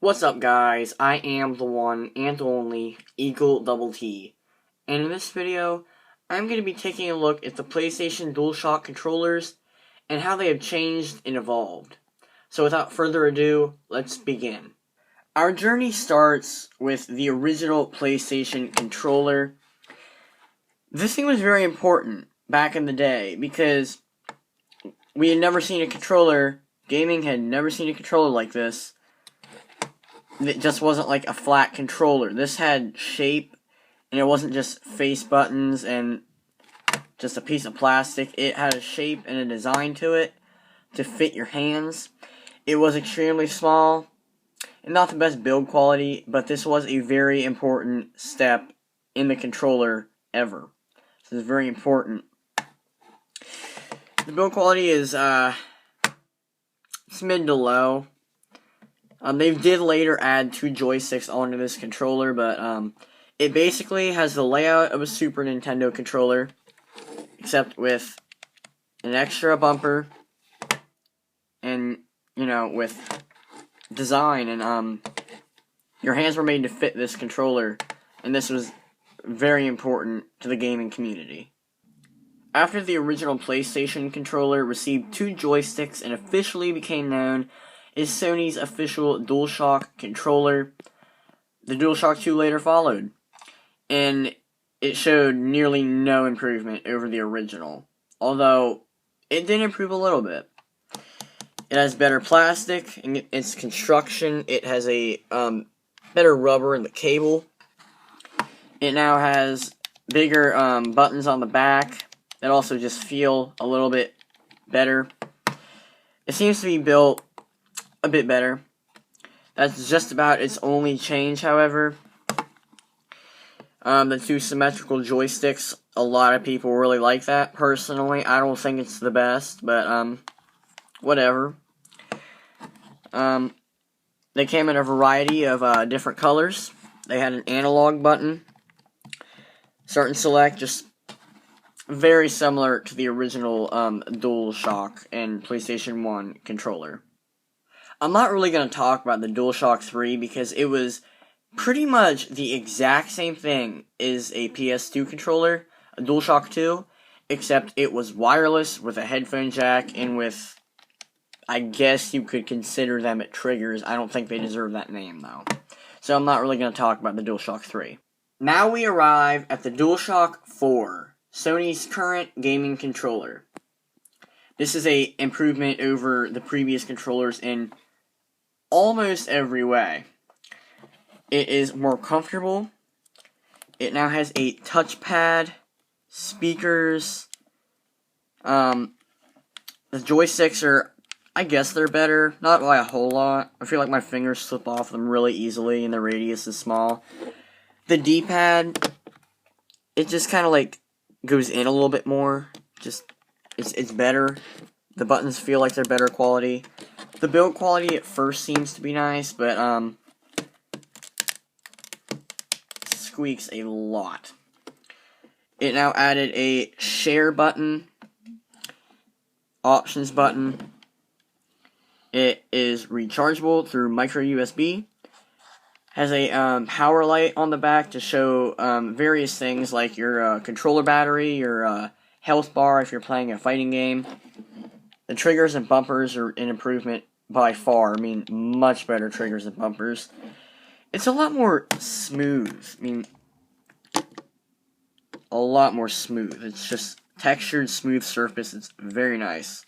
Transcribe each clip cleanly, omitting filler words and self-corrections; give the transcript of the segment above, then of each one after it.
What's up, guys? I am the one and only Eagle Double T, and in this video, I'm going to be taking a look at the PlayStation DualShock controllers and how they have changed and evolved. So without further ado, let's begin. Our journey starts with the original PlayStation controller. This thing was very important back in the day because we had never seen a controller, gaming had never seen a controller like this. It just wasn't like a flat controller. This had shape, and it wasn't just face buttons and just a piece of plastic. It had a shape and a design to it to fit your hands. It was extremely small, and not the best build quality, but this was a very important step in the controller ever. This is very important. The build quality is it's mid to low. They did later add 2 joysticks onto this controller, but it basically has the layout of a Super Nintendo controller, except with an extra bumper, and, you know, with design, and your hands were made to fit this controller, and this was very important to the gaming community. After the original PlayStation controller received 2 joysticks and officially became known is Sony's official DualShock controller, the DualShock 2 later followed, and it showed nearly no improvement over the original, although it did improve a little bit. It has better plastic in its construction, it has a better rubber in the cable, it now has bigger buttons on the back that also just feel a little bit better. It seems to be built a bit better. That's just about its only change, however. The 2 symmetrical joysticks, a lot of people really like that. Personally, I don't think it's the best, but whatever. They came in a variety of different colors. They had an analog button, start and select, just very similar to the original DualShock and PlayStation 1 controller. I'm not really going to talk about the DualShock 3 because it was pretty much the exact same thing as a PS2 controller, a DualShock 2, except it was wireless with a headphone jack and with, I guess you could consider them at triggers. I don't think they deserve that name, though. So I'm not really going to talk about the DualShock 3. Now we arrive at the DualShock 4, Sony's current gaming controller. This is an improvement over the previous controllers in almost every way. It is more comfortable. It now has a touchpad, speakers. The joysticks are, I guess they're better, not by a whole lot. I feel like my fingers slip off them really easily and the radius is small. The D-pad, it just kind of like goes in a little bit more. Just, it's better. The buttons feel like they're better quality. The build quality at first seems to be nice, but squeaks a lot. It now added a share button, options button. It is rechargeable through micro USB. Has a power light on the back to show various things like your controller battery, your health bar if you're playing a fighting game. The triggers and bumpers are an improvement by far. I mean, much better triggers and bumpers. It's a lot more smooth. I mean, a lot more smooth. It's just textured, smooth surface. It's very nice.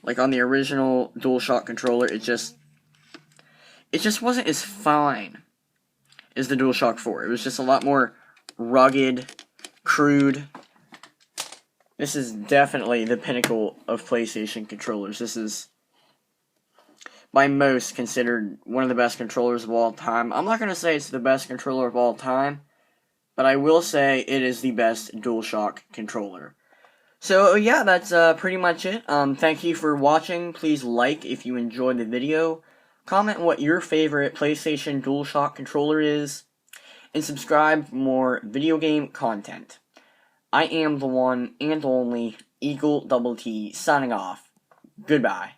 Like on the original DualShock controller, it just wasn't as fine as the DualShock 4. It was just a lot more rugged, crude. This is definitely the pinnacle of PlayStation controllers. This is, by most, considered one of the best controllers of all time. I'm not going to say it's the best controller of all time, but I will say it is the best DualShock controller. So, yeah, that's pretty much it. Thank you for watching. Please like if you enjoyed the video. Comment what your favorite PlayStation DualShock controller is. And subscribe for more video game content. I am the one and only Eagle Double T signing off. Goodbye.